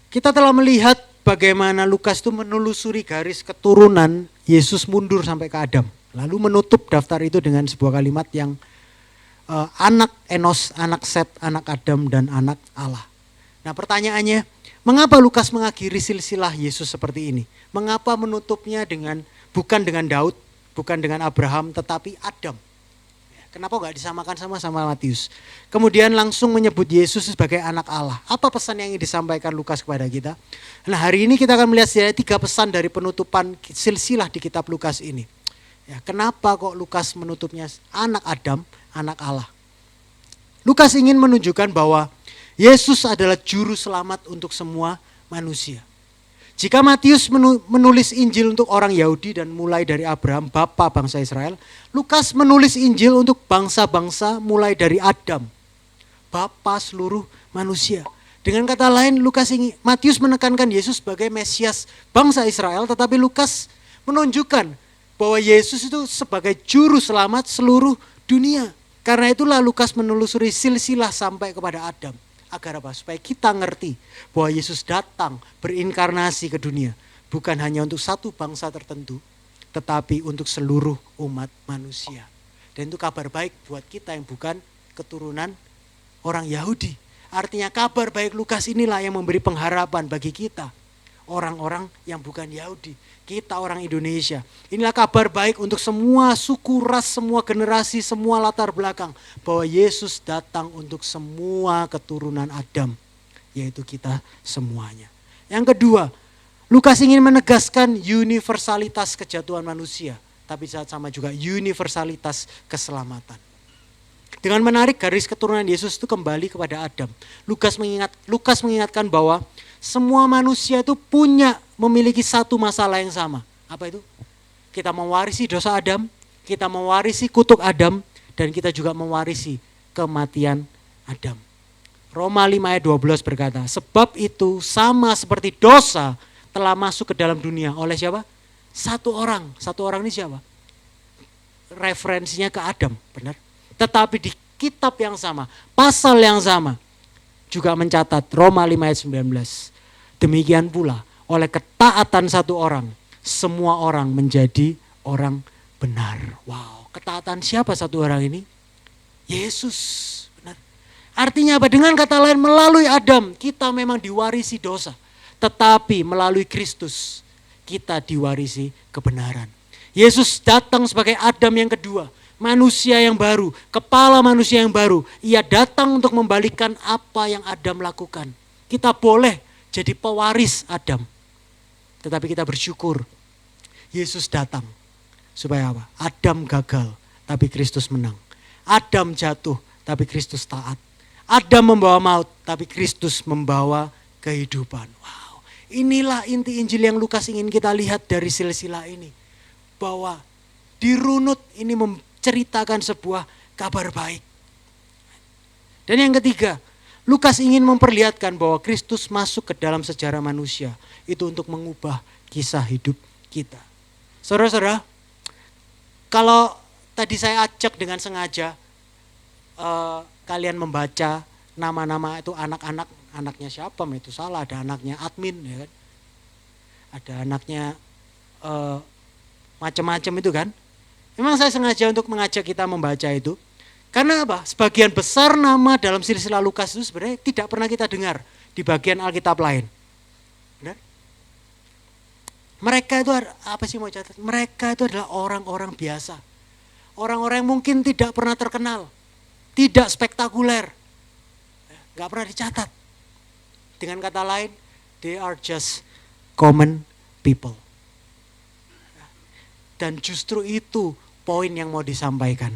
kita telah melihat bagaimana Lukas itu menelusuri garis keturunan Yesus mundur sampai ke Adam. Lalu menutup daftar itu dengan sebuah kalimat yang anak Enos, anak Set, anak Adam, dan anak Allah. Nah pertanyaannya, mengapa Lukas mengakhiri silsilah Yesus seperti ini? Mengapa menutupnya bukan dengan Daud, bukan dengan Abraham, tetapi Adam? Kenapa gak disamakan sama Matius? Kemudian langsung menyebut Yesus sebagai anak Allah. Apa pesan yang ingin disampaikan Lukas kepada kita? Nah hari ini kita akan melihat 3 pesan dari penutupan silsilah di kitab Lukas ini. Ya, kenapa kok Lukas menutupnya anak Adam, anak Allah? Lukas ingin menunjukkan bahwa Yesus adalah juru selamat untuk semua manusia. Jika Matius menulis Injil untuk orang Yahudi dan mulai dari Abraham, bapa bangsa Israel, Lukas menulis Injil untuk bangsa-bangsa mulai dari Adam, bapa seluruh manusia. Dengan kata lain, Matius menekankan Yesus sebagai Mesias bangsa Israel, tetapi Lukas menunjukkan bahwa Yesus itu sebagai juru selamat seluruh dunia. Karena itulah Lukas menelusuri silsilah sampai kepada Adam. Agar apa? Supaya kita ngerti bahwa Yesus datang berinkarnasi ke dunia. Bukan hanya untuk satu bangsa tertentu, tetapi untuk seluruh umat manusia. Dan itu kabar baik buat kita yang bukan keturunan orang Yahudi. Artinya kabar baik Lukas inilah yang memberi pengharapan bagi kita. Orang-orang yang bukan Yahudi. Kita orang Indonesia. Inilah kabar baik untuk semua suku, ras, semua generasi, semua latar belakang. Bahwa Yesus datang untuk semua keturunan Adam. Yaitu kita semuanya. Yang kedua, Lukas ingin menegaskan universalitas kejatuhan manusia. Tapi saat sama juga universalitas keselamatan. Dengan menarik garis keturunan Yesus itu kembali kepada Adam. Lukas mengingatkan bahwa semua manusia itu memiliki satu masalah yang sama. Apa itu? Kita mewarisi dosa Adam, kita mewarisi kutuk Adam, dan kita juga mewarisi kematian Adam. Roma 5 ayat 12 berkata, sebab itu sama seperti dosa telah masuk ke dalam dunia oleh siapa? Satu orang. Satu orang ini siapa? Referensinya ke Adam, benar? Tetapi di kitab yang sama, pasal yang sama, juga mencatat Roma 5 ayat 19. Demikian pula oleh ketaatan satu orang, semua orang menjadi orang benar. Wow, ketaatan siapa satu orang ini? Yesus. Benar. Artinya apa? Dengan kata lain, melalui Adam kita memang diwarisi dosa. Tetapi melalui Kristus kita diwarisi kebenaran. Yesus datang sebagai Adam yang kedua. Manusia yang baru, kepala manusia yang baru. Ia datang untuk membalikkan apa yang Adam lakukan. Kita boleh jadi pewaris Adam. Tetapi kita bersyukur Yesus datang. Supaya apa? Adam gagal, tapi Kristus menang. Adam jatuh, tapi Kristus taat. Adam membawa maut, tapi Kristus membawa kehidupan. Wow, inilah inti Injil yang Lukas ingin kita lihat dari silsilah ini. Bahwa di runut ini menceritakan sebuah kabar baik. Dan yang ketiga, Lukas ingin memperlihatkan bahwa Kristus masuk ke dalam sejarah manusia. Itu untuk mengubah kisah hidup kita. Saudara-saudara, kalau tadi saya ajak dengan sengaja kalian membaca nama-nama itu anak-anak, anaknya siapa? Itu salah, ada anaknya admin, ya kan? Ada anaknya macam-macam itu kan. Memang saya sengaja untuk mengajak kita membaca itu. Karena apa? Sebagian besar nama dalam silsilah Lukas itu sebenarnya tidak pernah kita dengar di bagian Alkitab lain. Benar? Mereka itu apa sih mau catat? Mereka itu adalah orang-orang biasa. Orang-orang yang mungkin tidak pernah terkenal, tidak spektakuler, gak pernah dicatat. Dengan kata lain, they are just common people. Dan justru itu poin yang mau disampaikan.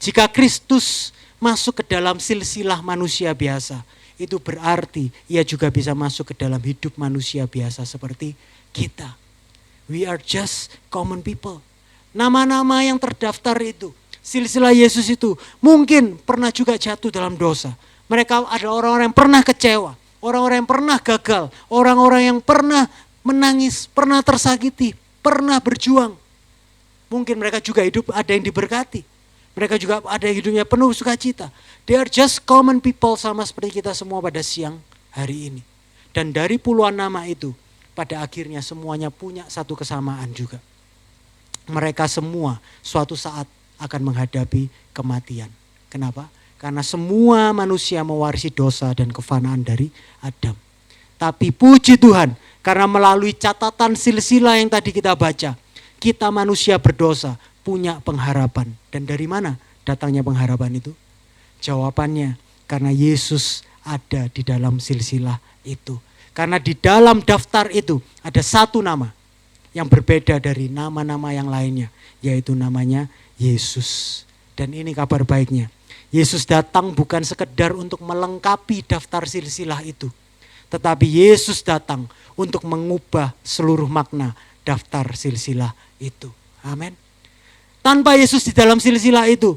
Jika Kristus masuk ke dalam silsilah manusia biasa, itu berarti ia juga bisa masuk ke dalam hidup manusia biasa seperti kita. We are just common people. Nama-nama yang terdaftar itu, silsilah Yesus itu mungkin pernah juga jatuh dalam dosa. Mereka adalah orang-orang yang pernah kecewa, orang-orang yang pernah gagal, orang-orang yang pernah menangis, pernah tersakiti, pernah berjuang. Mungkin mereka juga hidup ada yang diberkati. Mereka juga ada yang hidupnya penuh sukacita. They are just common people sama seperti kita semua pada siang hari ini. Dan dari puluhan nama itu, pada akhirnya semuanya punya satu kesamaan juga. Mereka semua suatu saat akan menghadapi kematian. Kenapa? Karena semua manusia mewarisi dosa dan kefanaan dari Adam. Tapi puji Tuhan, karena melalui catatan silsilah yang tadi kita baca, kita manusia berdosa punya pengharapan. Dan dari mana datangnya pengharapan itu? Jawabannya karena Yesus ada di dalam silsilah itu. Karena di dalam daftar itu ada satu nama yang berbeda dari nama-nama yang lainnya, yaitu namanya Yesus. Dan ini kabar baiknya. Yesus datang bukan sekedar untuk melengkapi daftar silsilah itu, tetapi Yesus datang untuk mengubah seluruh makna daftar silsilah itu. Amin. Tanpa Yesus di dalam silsilah itu,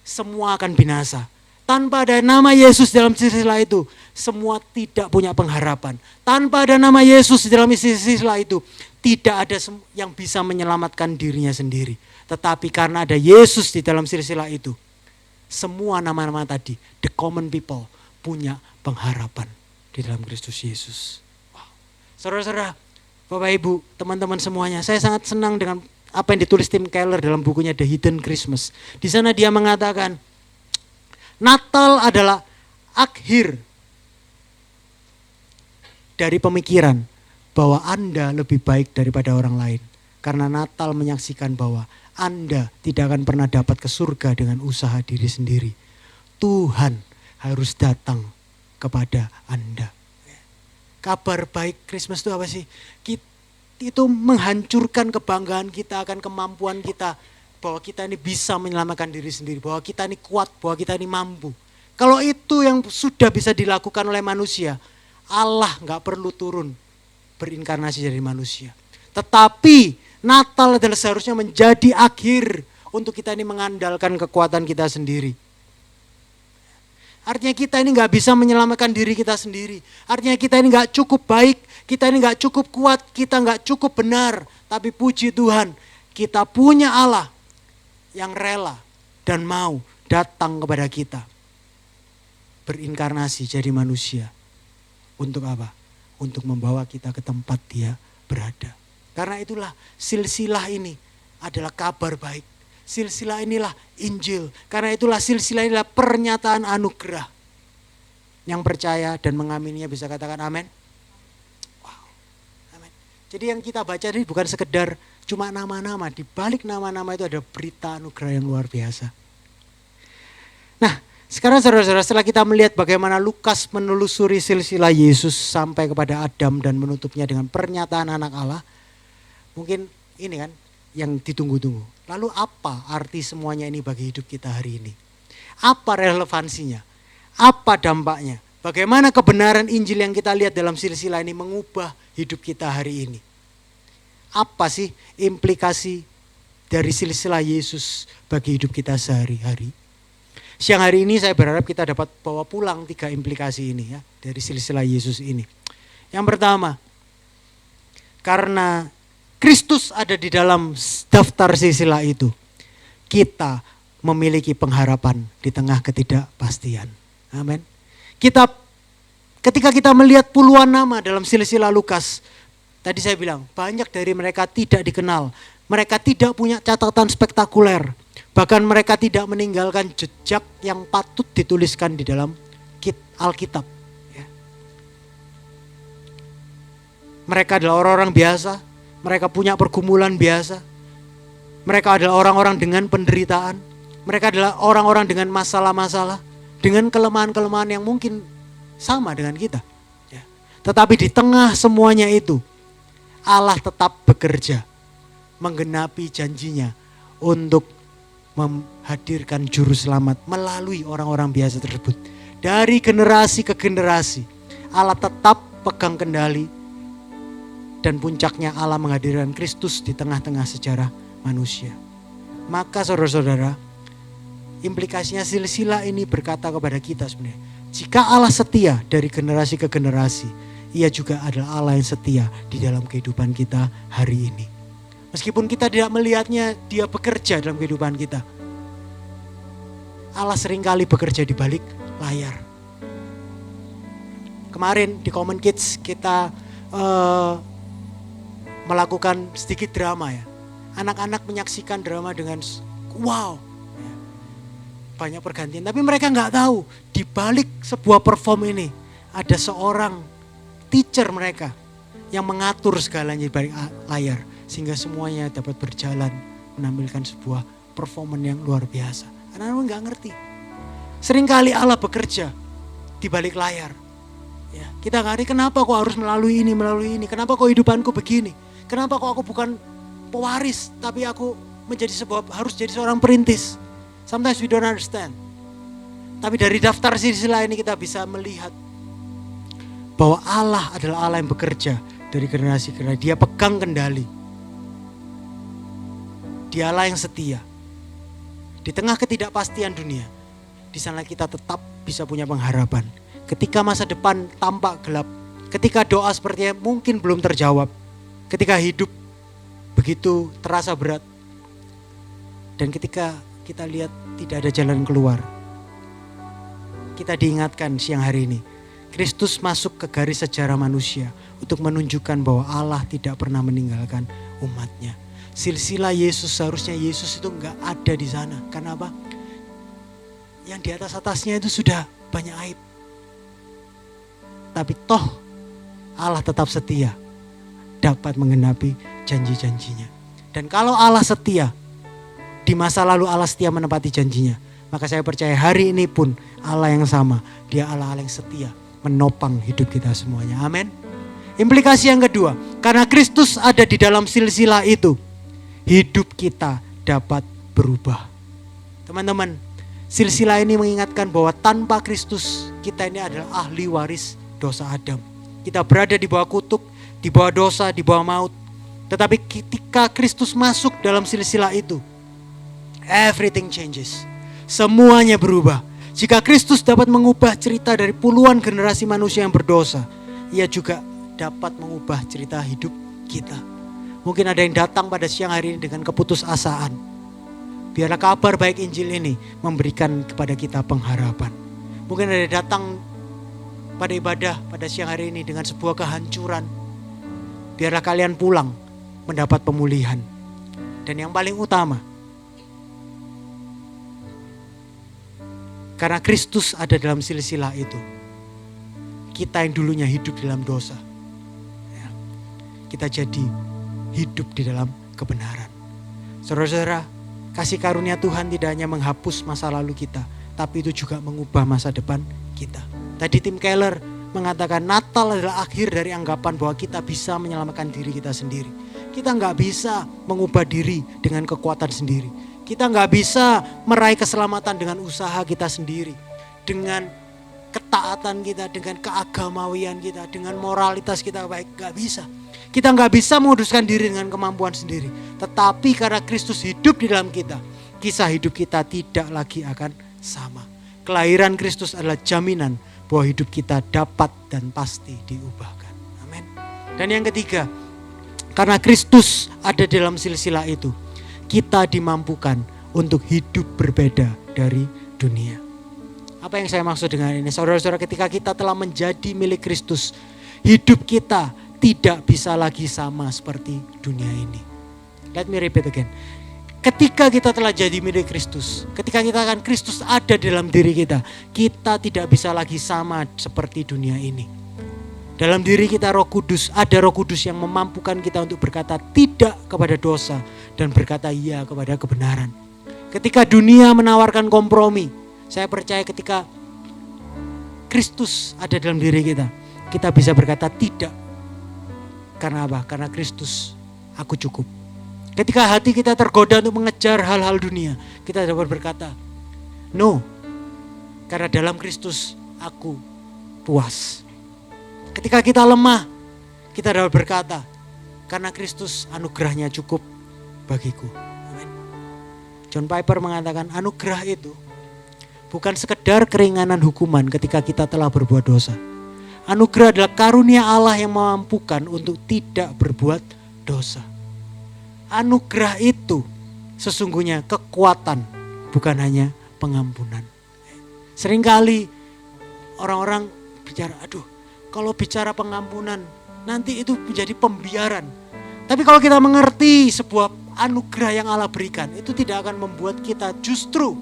semua akan binasa. Tanpa ada nama Yesus dalam silsilah itu, semua tidak punya pengharapan. Tanpa ada nama Yesus di dalam silsilah itu, tidak ada yang bisa menyelamatkan dirinya sendiri. Tetapi karena ada Yesus di dalam silsilah itu, semua nama-nama tadi, the common people, punya pengharapan di dalam Kristus Yesus. Wow. Saudara-saudara, Bapak Ibu, teman-teman semuanya, saya sangat senang dengan apa yang ditulis Tim Keller dalam bukunya The Hidden Christmas. Di sana dia mengatakan, Natal adalah akhir dari pemikiran bahwa Anda lebih baik daripada orang lain. Karena Natal menyaksikan bahwa Anda tidak akan pernah dapat ke surga dengan usaha diri sendiri. Tuhan harus datang kepada Anda. Kabar baik Christmas itu apa sih? Itu menghancurkan kebanggaan kita akan kemampuan kita. Bahwa kita ini bisa menyelamatkan diri sendiri. Bahwa kita ini kuat, bahwa kita ini mampu. Kalau itu yang sudah bisa dilakukan oleh manusia, Allah gak perlu turun berinkarnasi jadi manusia. Tetapi Natal adalah seharusnya menjadi akhir untuk kita ini mengandalkan kekuatan kita sendiri. Artinya kita ini gak bisa menyelamatkan diri kita sendiri. Artinya kita ini gak cukup baik, kita ini gak cukup kuat, kita gak cukup benar. Tapi puji Tuhan, kita punya Allah yang rela dan mau datang kepada kita. Berinkarnasi jadi manusia. Untuk apa? Untuk membawa kita ke tempat Dia berada. Karena itulah silsilah ini adalah kabar baik. Silsilah inilah Injil. Karena itulah silsilah inilah pernyataan anugerah. Yang percaya dan mengamininya bisa katakan amin. Wow. Amin. Jadi yang kita baca ini bukan sekedar cuma nama-nama. Di balik nama-nama itu ada berita anugerah yang luar biasa. Nah, sekarang saudara-saudara, setelah kita melihat bagaimana Lukas menelusuri silsilah Yesus sampai kepada Adam dan menutupnya dengan pernyataan anak Allah. Mungkin ini kan yang ditunggu-tunggu. Lalu apa arti semuanya ini bagi hidup kita hari ini? Apa relevansinya? Apa dampaknya? Bagaimana kebenaran Injil yang kita lihat dalam silsilah ini mengubah hidup kita hari ini? Apa sih implikasi dari silsilah Yesus bagi hidup kita sehari-hari? Siang hari ini saya berharap kita dapat bawa pulang 3 implikasi ini ya dari silsilah Yesus ini. Yang pertama, karena Kristus ada di dalam daftar silsilah itu, kita memiliki pengharapan di tengah ketidakpastian. Amin. Ketika kita melihat puluhan nama dalam silsilah Lukas, tadi saya bilang banyak dari mereka tidak dikenal. Mereka tidak punya catatan spektakuler. Bahkan mereka tidak meninggalkan jejak yang patut dituliskan di dalam Alkitab. Ya. Mereka adalah orang-orang biasa. Mereka punya pergumulan biasa. Mereka adalah orang-orang dengan penderitaan. Mereka adalah orang-orang dengan masalah-masalah, dengan kelemahan-kelemahan yang mungkin sama dengan kita. Ya. Tetapi di tengah semuanya itu, Allah tetap bekerja, menggenapi janjinya untuk menghadirkan juru selamat melalui orang-orang biasa tersebut. Dari generasi ke generasi, Allah tetap pegang kendali, dan puncaknya Allah menghadirkan Kristus di tengah-tengah sejarah manusia. Maka saudara-saudara, implikasinya silsilah ini berkata kepada kita sebenarnya, jika Allah setia dari generasi ke generasi, Ia juga adalah Allah yang setia di dalam kehidupan kita hari ini. Meskipun kita tidak melihatnya, Dia bekerja dalam kehidupan kita. Allah seringkali bekerja di balik layar. Kemarin di Common Kids kita melakukan sedikit drama ya. Anak-anak menyaksikan drama dengan wow, banyak pergantian. Tapi mereka nggak tahu di balik sebuah perform ini ada seorang teacher mereka yang mengatur segalanya di balik layar sehingga semuanya dapat berjalan menampilkan sebuah performan yang luar biasa. Anak-anak nggak ngerti. Seringkali Allah bekerja di balik layar. Ya, kita nggak ngerti kenapa kok harus melalui ini. Kenapa kok hidupanku begini? Kenapa kok aku bukan pewaris, tapi aku harus jadi seorang perintis. Sometimes we don't understand. Tapi dari daftar silsilah ini kita bisa melihat bahwa Allah adalah Allah yang bekerja dari generasi ke generasi. Dia pegang kendali. Dia Allah yang setia. Di tengah ketidakpastian dunia, di sana kita tetap bisa punya pengharapan. Ketika masa depan tampak gelap, ketika doa sepertinya mungkin belum terjawab, ketika hidup begitu terasa berat, dan ketika kita lihat tidak ada jalan keluar, kita diingatkan siang hari ini, Kristus masuk ke garis sejarah manusia untuk menunjukkan bahwa Allah tidak pernah meninggalkan umatnya. Silsilah Yesus, seharusnya Yesus itu enggak ada di sana. Karena apa? Yang di atas-atasnya itu sudah banyak aib. Tapi toh Allah tetap setia, dapat menggenapi janji-janjinya. Dan kalau Allah setia, di masa lalu Allah setia menepati janjinya, maka saya percaya hari ini pun Allah yang sama. Dia Allah yang setia menopang hidup kita semuanya. Amin. Implikasi yang kedua, karena Kristus ada di dalam silsilah itu, hidup kita dapat berubah. Teman-teman, silsilah ini mengingatkan bahwa tanpa Kristus kita ini adalah ahli waris dosa Adam. Kita berada di bawah kutuk, di bawah dosa, di bawah maut. Tetapi ketika Kristus masuk dalam silsilah itu, everything changes. Semuanya berubah. Jika Kristus dapat mengubah cerita dari puluhan generasi manusia yang berdosa, Ia juga dapat mengubah cerita hidup kita. Mungkin ada yang datang pada siang hari ini dengan keputusasaan. Biarlah kabar baik Injil ini memberikan kepada kita pengharapan. Mungkin ada yang datang pada ibadah pada siang hari ini dengan sebuah kehancuran. Biarlah kalian pulang mendapat pemulihan. Dan yang paling utama, karena Kristus ada dalam silsilah itu, kita yang dulunya hidup dalam dosa, kita jadi hidup di dalam kebenaran. Saudara-saudara, kasih karunia Tuhan tidak hanya menghapus masa lalu kita, tapi itu juga mengubah masa depan kita. Tadi Tim Keller mengatakan Natal adalah akhir dari anggapan bahwa kita bisa menyelamatkan diri kita sendiri. Kita nggak bisa mengubah diri dengan kekuatan sendiri. Kita nggak bisa meraih keselamatan dengan usaha kita sendiri, dengan ketaatan kita, dengan keagamawian kita, dengan moralitas kita baik, nggak bisa. Kita nggak bisa menguduskan diri dengan kemampuan sendiri. Tetapi karena Kristus hidup di dalam kita, kisah hidup kita tidak lagi akan sama. Kelahiran Kristus adalah jaminan bahwa hidup kita dapat dan pasti diubahkan. Amin. Dan yang ketiga, karena Kristus ada dalam silsilah itu, kita dimampukan untuk hidup berbeda dari dunia. Apa yang saya maksud dengan ini? Saudara-saudara, ketika kita telah menjadi milik Kristus, hidup kita tidak bisa lagi sama seperti dunia ini. Let me repeat again. Ketika kita telah jadi milik Kristus, ketika kita akan Kristus ada dalam diri kita, kita tidak bisa lagi sama seperti dunia ini. Dalam diri kita Roh Kudus, ada Roh Kudus yang memampukan kita untuk berkata tidak kepada dosa dan berkata iya kepada kebenaran. Ketika dunia menawarkan kompromi, saya percaya ketika Kristus ada dalam diri kita, kita bisa berkata tidak. Karena apa? Karena Kristus, aku cukup. Ketika hati kita tergoda untuk mengejar hal-hal dunia, kita dapat berkata, no, karena dalam Kristus aku puas. Ketika kita lemah, kita dapat berkata, karena Kristus anugerahnya cukup bagiku. Amin. John Piper mengatakan anugerah itu bukan sekedar keringanan hukuman ketika kita telah berbuat dosa. Anugerah adalah karunia Allah yang memampukan untuk tidak berbuat dosa. Anugerah itu sesungguhnya kekuatan, bukan hanya pengampunan. Seringkali orang-orang bicara, aduh, kalau bicara pengampunan nanti itu menjadi pembiaran. Tapi kalau kita mengerti sebuah anugerah yang Allah berikan, itu tidak akan membuat kita justru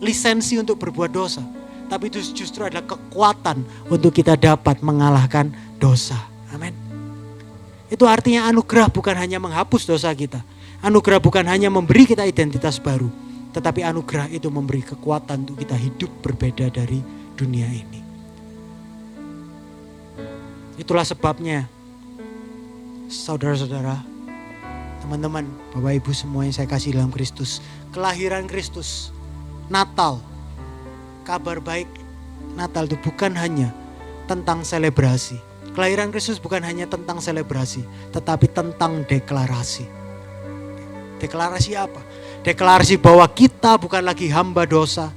lisensi untuk berbuat dosa. Tapi itu justru adalah kekuatan untuk kita dapat mengalahkan dosa. Amin. Itu artinya anugerah bukan hanya menghapus dosa kita. Anugerah bukan hanya memberi kita identitas baru. Tetapi anugerah itu memberi kekuatan untuk kita hidup berbeda dari dunia ini. Itulah sebabnya, saudara-saudara, teman-teman, Bapak Ibu semua yang saya kasih dalam Kristus, kelahiran Kristus, Natal, kabar baik Natal itu bukan hanya tentang selebrasi. Kelahiran Kristus bukan hanya tentang selebrasi, tetapi tentang deklarasi. Deklarasi apa? Deklarasi bahwa kita bukan lagi hamba dosa,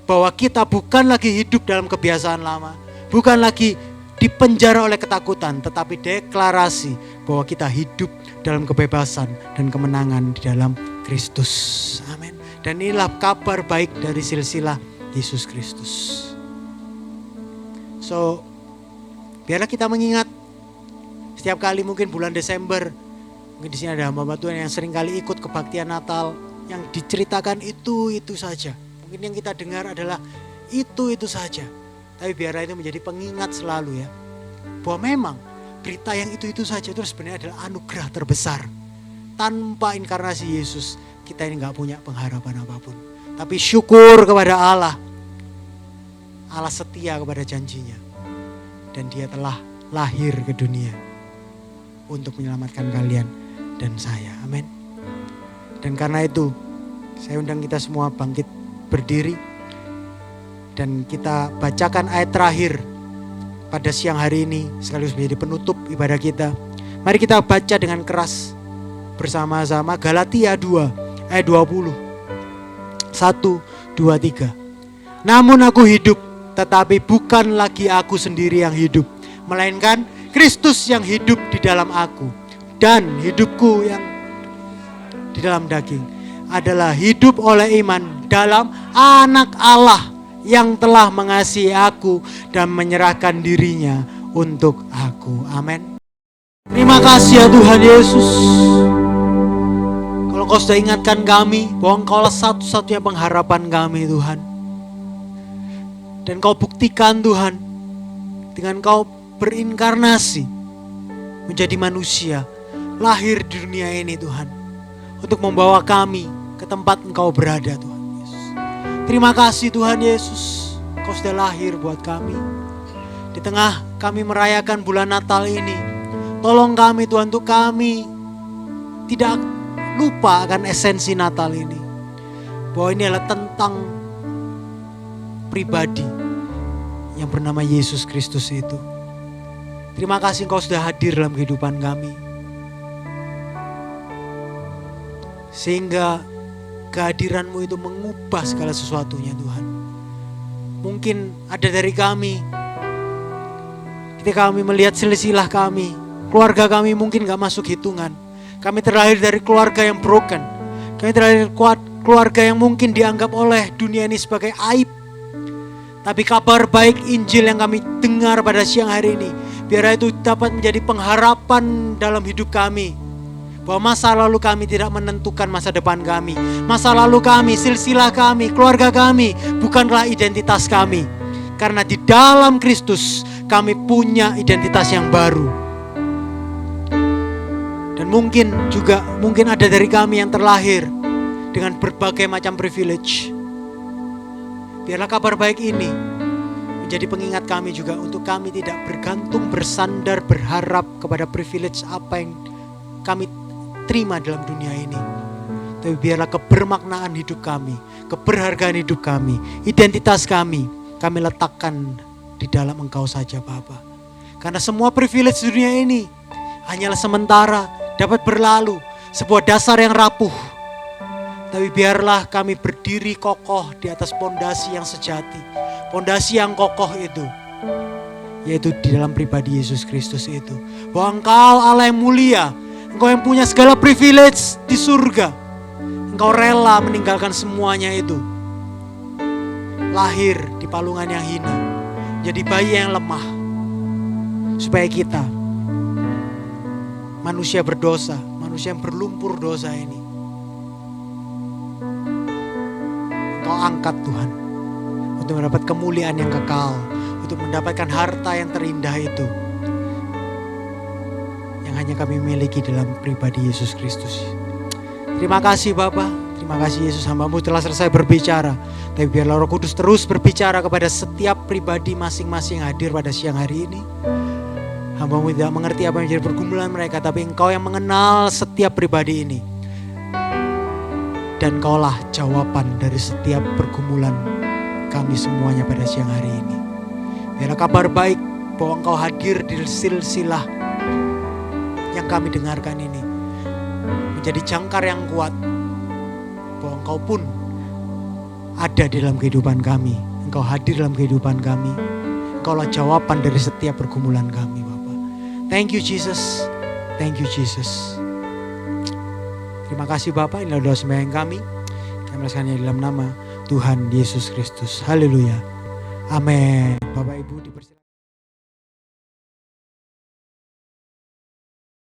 bahwa kita bukan lagi hidup dalam kebiasaan lama, bukan lagi dipenjara oleh ketakutan, tetapi deklarasi bahwa kita hidup dalam kebebasan dan kemenangan di dalam Kristus. Amin. Dan inilah kabar baik dari silsilah Yesus Kristus. So, biarlah kita mengingat setiap kali mungkin bulan Desember, mungkin di sini ada hamba Tuhan yang sering kali ikut kebaktian Natal, yang diceritakan itu saja. Mungkin yang kita dengar adalah itu saja. Tapi biarlah itu menjadi pengingat selalu ya, bahwa memang berita yang itu saja itu sebenarnya adalah anugerah terbesar. Tanpa inkarnasi Yesus, kita ini gak punya pengharapan apapun. Tapi syukur kepada Allah. Allah setia kepada janjinya. Dan dia telah lahir ke dunia untuk menyelamatkan kalian dan saya. Amin. Dan karena itu, saya undang kita semua bangkit berdiri. Dan kita bacakan ayat terakhir pada siang hari ini sekaligus menjadi penutup ibadah kita. Mari kita baca dengan keras bersama-sama Galatia 2 ayat 20. 1, 2, 3. Namun aku hidup, tetapi bukan lagi aku sendiri yang hidup, melainkan Kristus yang hidup di dalam aku. Dan hidupku yang di dalam daging adalah hidup oleh iman dalam Anak Allah yang telah mengasihi aku dan menyerahkan dirinya untuk aku. Amin. Terima kasih ya Tuhan Yesus. Kalau Kau sudah ingatkan kami bahwa Engkaulah satu-satunya pengharapan kami Tuhan. Dan Kau buktikan Tuhan dengan Kau berinkarnasi menjadi manusia, lahir di dunia ini Tuhan, untuk membawa kami ke tempat Engkau berada Tuhan. Terima kasih Tuhan Yesus, Kau sudah lahir buat kami. Di tengah kami merayakan bulan Natal ini, tolong kami Tuhan untuk kami tidak lupa akan esensi Natal ini. Bahwa ini adalah tentang pribadi yang bernama Yesus Kristus itu. Terima kasih Kau sudah hadir dalam kehidupan kami. Sehingga kehadiran-Mu itu mengubah segala sesuatunya Tuhan. Mungkin ada dari kami, ketika kami melihat silsilah kami, keluarga kami mungkin gak masuk hitungan. Kami terlahir dari keluarga yang broken. Kami terlahir dari keluarga yang mungkin dianggap oleh dunia ini sebagai aib. Tapi kabar baik Injil yang kami dengar pada siang hari ini, biar itu dapat menjadi pengharapan dalam hidup kami. Bahwa masa lalu kami tidak menentukan masa depan kami. Masa lalu kami, silsilah kami, keluarga kami bukanlah identitas kami. Karena di dalam Kristus kami punya identitas yang baru. Dan Dan mungkin ada dari kami yang terlahir dengan berbagai macam privilege. Biarlah kabar baik ini menjadi pengingat kami juga untuk kami tidak bergantung, bersandar, berharap kepada privilege apa yang kami terima dalam dunia ini. Tapi biarlah kebermaknaan hidup kami, keberhargaan hidup kami, identitas kami letakkan di dalam Engkau saja Bapa. Karena semua privilege dunia ini hanyalah sementara, dapat berlalu, sebuah dasar yang rapuh. Tapi biarlah kami berdiri kokoh di atas pondasi yang sejati, pondasi yang kokoh itu, yaitu di dalam pribadi Yesus Kristus itu. Bahwa Engkau Allah yang mulia, Engkau yang punya segala privilege di surga. Engkau rela meninggalkan semuanya itu, lahir di palungan yang hina, jadi bayi yang lemah, supaya kita, manusia berdosa, manusia yang berlumpur dosa ini, Engkau angkat Tuhan, untuk mendapat kemuliaan yang kekal, untuk mendapatkan harta yang terindah itu, yang hanya kami miliki dalam pribadi Yesus Kristus. Terima kasih Bapa, terima kasih Yesus, hamba-Mu telah selesai berbicara. Tapi biarlah Roh Kudus terus berbicara kepada setiap pribadi masing-masing yang hadir pada siang hari ini. Hamba-Mu tidak mengerti apa yang menjadi pergumulan mereka, tapi Engkau yang mengenal setiap pribadi ini. Dan Engkaulah jawaban dari setiap pergumulan kami semuanya pada siang hari ini. Biarlah kabar baik bahwa Engkau hadir di silsilah yang kami dengarkan ini menjadi jangkar yang kuat, bahwa Engkau pun ada di dalam kehidupan kami. Engkau hadir dalam kehidupan kami. Engkaulah jawaban dari setiap pergumulan kami Bapa. Thank you Jesus, thank you Jesus. Terima kasih Bapa, inilah doa sembahyang kami. Kami melaksanakannya dalam nama Tuhan Yesus Kristus. Haleluya. Amin. Bapak Ibu dipersilakan.